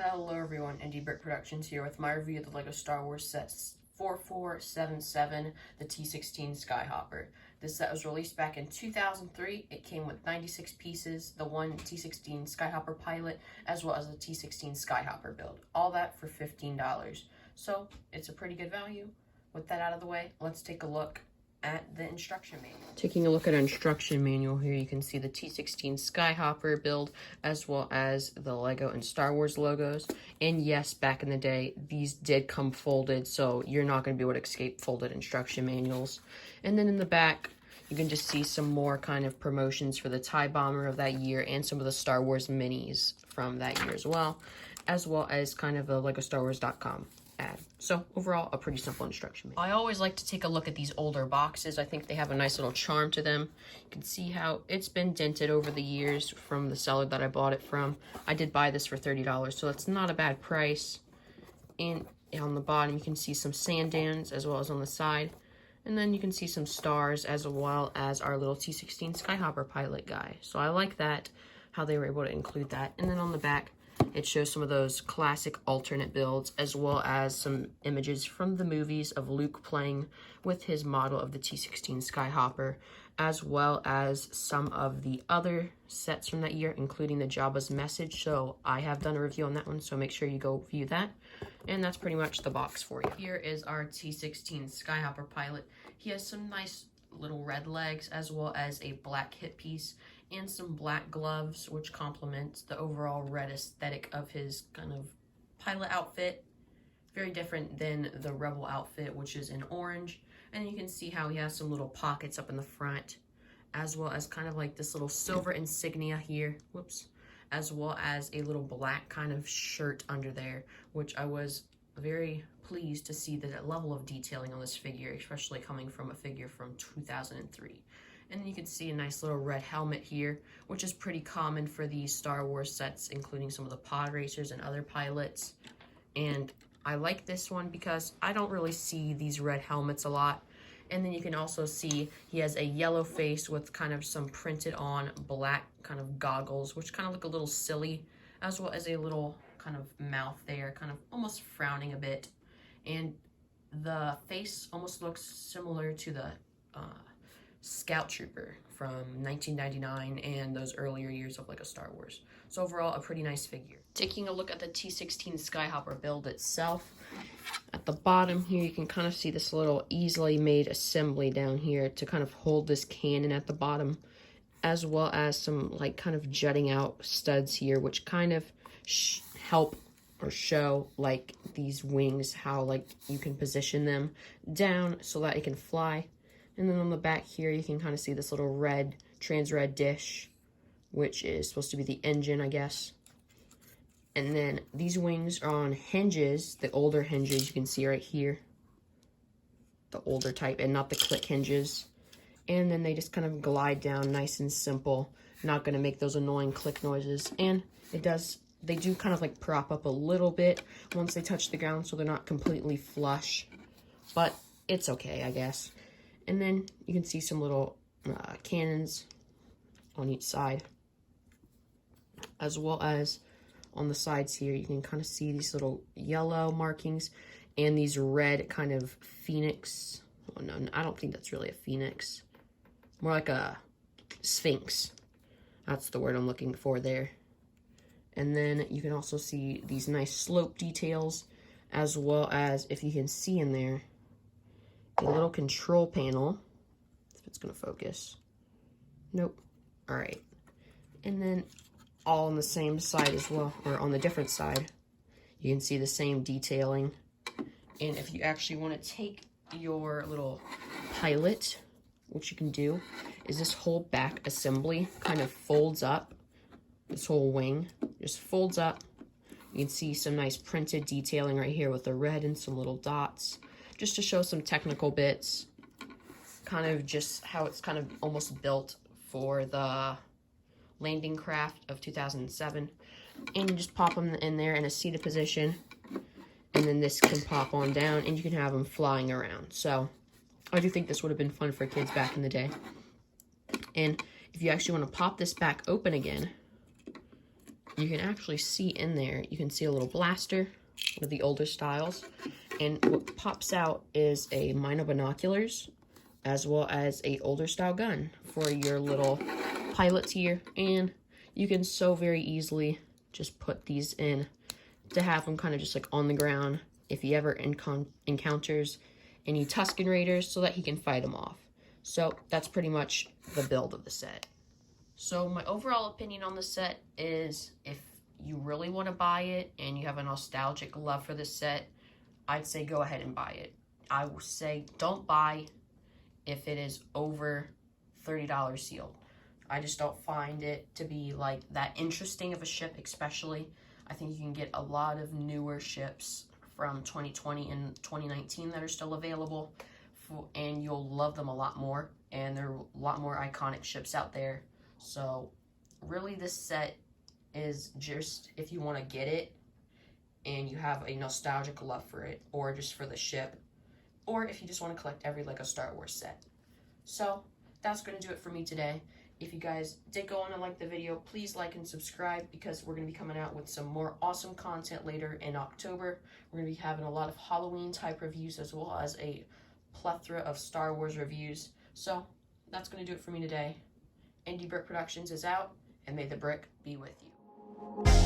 Hello everyone, Indie Brick Productions here with my review of the LEGO Star Wars set 4477, the T-16 Skyhopper. This set was released back in 2003. It came with 96 pieces, the one T-16 Skyhopper pilot, as well as the T-16 Skyhopper build. All that for $15. So, it's a pretty good value. With that out of the way, let's take a look at the instruction manual. Taking a look at our instruction manual here, you can see the T-16 Skyhopper build, as well as the LEGO and Star Wars logos. And yes, back in the day, these did come folded, so you're not going to be able to escape folded instruction manuals. And then in the back, you can just see some more kind of promotions for the TIE Bomber of that year and some of the Star Wars minis from that year as well as kind of the LEGOStarWars.com ad. So overall, a pretty simple instruction manual. I always like to take a look at these older boxes. I think they have a nice little charm to them. You can see how it's been dented over the years from the seller that I bought it from. I did buy this for $30, so that's not a bad price. And on the bottom, you can see some sand dunes as well as on the side. And then you can see some stars as well as our little T-16 Skyhopper pilot guy. So I like that, how they were able to include that. And then on the back, it shows some of those classic alternate builds, as well as some images from the movies of Luke playing with his model of the T-16 Skyhopper, as well as some of the other sets from that year, including the Jabba's Message. So I have done a review on that one, so make sure you go view that. And that's pretty much the box for you. Here is our T-16 Skyhopper pilot. He has some nice little red legs, as well as a black hip piece and some black gloves, which complements the overall red aesthetic of his kind of pilot outfit. Very different than the Rebel outfit, which is in orange. And you can see how he has some little pockets up in the front, as well as kind of like this little silver insignia here, whoops, as well as a little black kind of shirt under there, which I was very pleased to see that level of detailing on this figure, especially coming from a figure from 2003. And then you can see a nice little red helmet here, which is pretty common for these Star Wars sets, including some of the pod racers and other pilots. And I like this one because I don't really see these red helmets a lot. And then you can also see he has a yellow face with kind of some printed on black kind of goggles, which kind of look a little silly, as well as a little kind of mouth there, kind of almost frowning a bit. And the face almost looks similar to the Scout Trooper from 1999 and those earlier years of LEGO Star Wars. So overall, a pretty nice figure. Taking a look at the T-16 Skyhopper build itself, at the bottom here you can kind of see this little easily made assembly down here to kind of hold this cannon at the bottom, as well as some like kind of jutting out studs here, which kind of help or show like these wings, how like you can position them down so that it can fly. And then on the back here, you can kind of see this little red, trans red dish, which is supposed to be the engine, I guess. And then these wings are on hinges, the older hinges you can see right here. The older type and not the click hinges. And then they just kind of glide down nice and simple. Not going to make those annoying click noises. And they do kind of like prop up a little bit once they touch the ground, so they're not completely flush. But it's okay, I guess. And then you can see some little cannons on each side, as well as on the sides here, you can kind of see these little yellow markings and these red kind of phoenix. Oh, no, I don't think that's really a phoenix. More like a sphinx. That's the word I'm looking for there. And then you can also see these nice slope details, as well as, if you can see in there, a little control panel, if it's going to focus. Nope. All right. And then all on the same side as well, or on the different side, you can see the same detailing. And if you actually want to take your little pilot, what you can do is this whole back assembly kind of folds up. This whole wing just folds up. You can see some nice printed detailing right here with the red and some little dots, just to show some technical bits, kind of just how it's kind of almost built for the landing craft of 2007. And you just pop them in there in a seated position, and then this can pop on down, and you can have them flying around. So I do think this would have been fun for kids back in the day. And if you actually want to pop this back open again, you can actually see in there, you can see a little blaster with the older styles. And what pops out is a mine of binoculars, as well as a older style gun for your little pilots here. And you can so very easily just put these in to have them kind of just like on the ground if he ever encounters any Tusken Raiders, so that he can fight them off. So that's pretty much the build of the set. So my overall opinion on the set is, if you really want to buy it and you have a nostalgic love for this set, I'd say go ahead and buy it. I would say don't buy if it is over $30 sealed. I just don't find it to be like that interesting of a ship, especially. I think you can get a lot of newer ships from 2020 and 2019 that are still available, and you'll love them a lot more, and there are a lot more iconic ships out there. So really, this set is just if you want to get it and you have a nostalgic love for it, or just for the ship, or if you just want to collect every LEGO Star Wars set. So that's going to do it for me today. If you guys did go on and like the video, please like and subscribe, because we're going to be coming out with some more awesome content later in October. We're going to be having a lot of Halloween type reviews, as well as a plethora of Star Wars reviews. So that's going to do it for me today. Indie Brick Productions is out, and may the brick be with you.